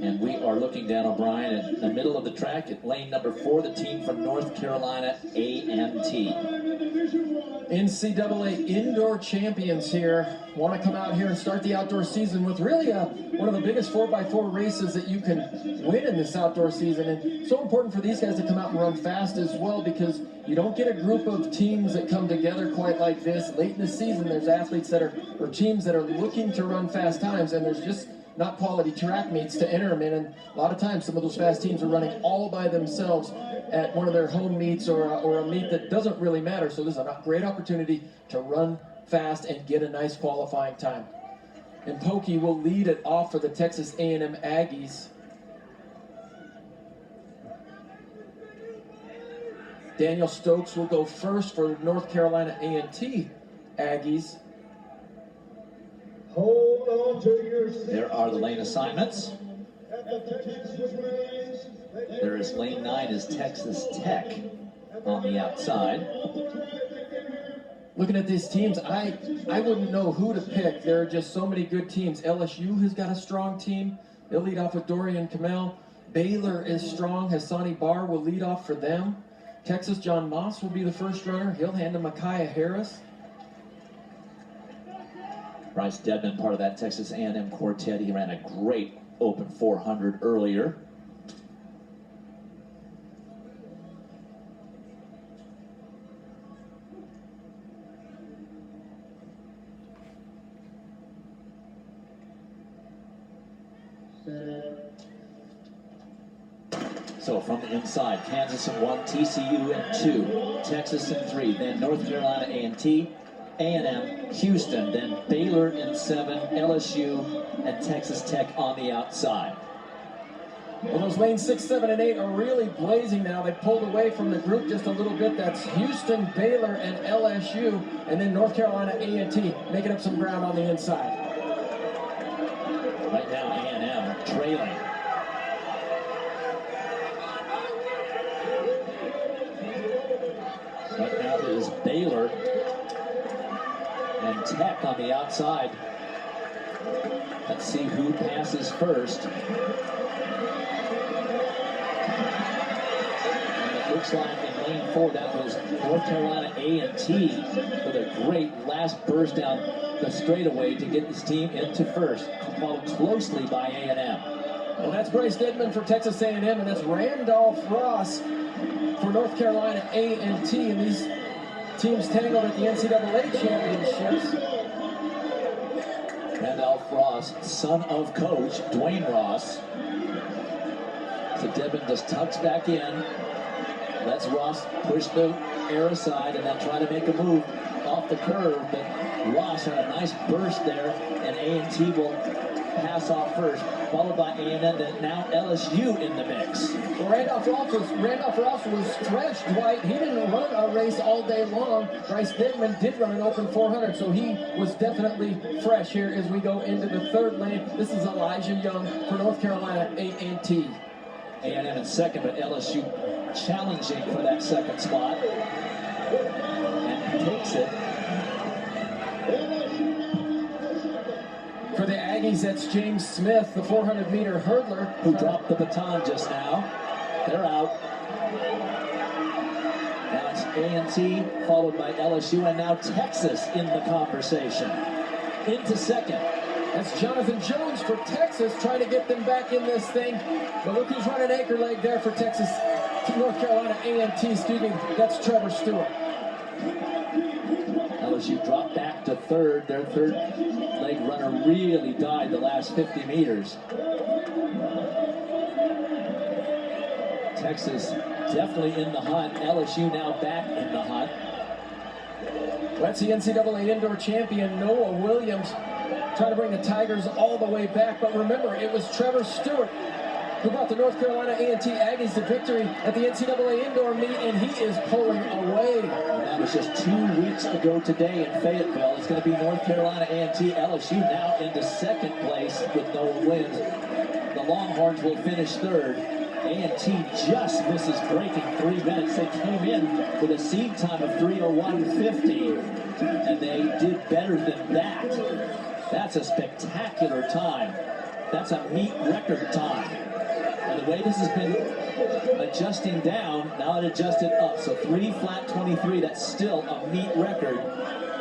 And we are looking down, O'Brien, in the middle of the track at lane number 4, the team from North Carolina, A&T. NCAA indoor champions here want to come out here and start the outdoor season with really one of the biggest 4x4 races that you can win in this outdoor season. And so important for these guys to come out and run fast as well, because you don't get a group of teams that come together quite like this. Late in the season, there's athletes that are, or teams that are looking to run fast times, and there's just not quality track meets to enter them in. And a lot of times some of those fast teams are running all by themselves at one of their home meets or a meet that doesn't really matter. So this is a great opportunity to run fast and get a nice qualifying time. And Pokey will lead it off for the Texas A&M Aggies. Daniel Stokes will go first for North Carolina A&T Aggies. Hold on to your seat. There are the lane assignments. There is lane 9 is Texas Tech on the outside. Looking at these teams, I wouldn't know who to pick. There are just so many good teams. LSU has got a strong team. They'll lead off with Dorian Kamel. Baylor is strong. Hassani Barr will lead off for them. Texas, John Moss will be the first runner. He'll hand to Micaiah Harris. Bryce Dedman, part of that Texas A&M quartet. He ran a great open 400 earlier. So from the inside, Kansas in 1, TCU in 2, Texas in 3, then North Carolina A&T, A&M, Houston, then Baylor in 7, LSU, and Texas Tech on the outside. Well, those lanes 6, 7, and 8 are really blazing now. They pulled away from the group just a little bit. That's Houston, Baylor, and LSU, and then North Carolina A&T making up some ground on the inside. Right now, A&M trailing. Right now it is Baylor and Tech on the outside. Let's see who passes first. And it looks like in lane 4, that was North Carolina A&T with a great last burst down the straightaway to get this team into first, followed closely by A&M. Well, that's Bryce Dedman for Texas A&M, and that's Randolph Ross for North Carolina A&T, and these teams tangled at the NCAA championships. Randolph Ross, son of coach Dwayne Ross. So Dedman just tucks back in, lets Ross push the air aside and then try to make a move off the curve, but Ross had a nice burst there, and A&T will pass off first, followed by A&M, and now LSU in the mix. Well, Randolph Ross was fresh, Dwight. He didn't run a race all day long. Bryce Dedman did run an open 400, so he was definitely fresh here as we go into the third lane. This is Elijah Young for North Carolina A&T. A&M in second, but LSU challenging for that second spot, and takes it. For the Aggies, that's James Smith, the 400-meter hurdler, who dropped the baton just now. They're out. Now it's A&T, followed by LSU, and now Texas in the conversation. Into second. That's Jonathan Jones for Texas, trying to get them back in this thing. But look who's running anchor leg there for Texas, North Carolina A&T, excuse me, that's Trevor Stewart. LSU dropped back to third. Their third leg runner really died the last 50 meters. Texas definitely in the hunt. LSU now back in the hunt. That's the NCAA indoor champion, Noah Williams, trying to bring the Tigers all the way back. But remember, it was Trevor Stewart who brought the North Carolina A&T Aggies to victory at the NCAA indoor meet, and he is pulling away. And that was just 2 weeks ago today in Fayetteville. It's going to be North Carolina A&T. LSU now into second place with Noah Williams. The Longhorns will finish third. A&T just misses breaking 3 minutes. They came in with a seed time of 3:01:50, and they did better than that. That's a spectacular time. That's a meet record time. And the way this has been adjusting down, now it adjusted up. So 3 flat 23, that's still a meet record.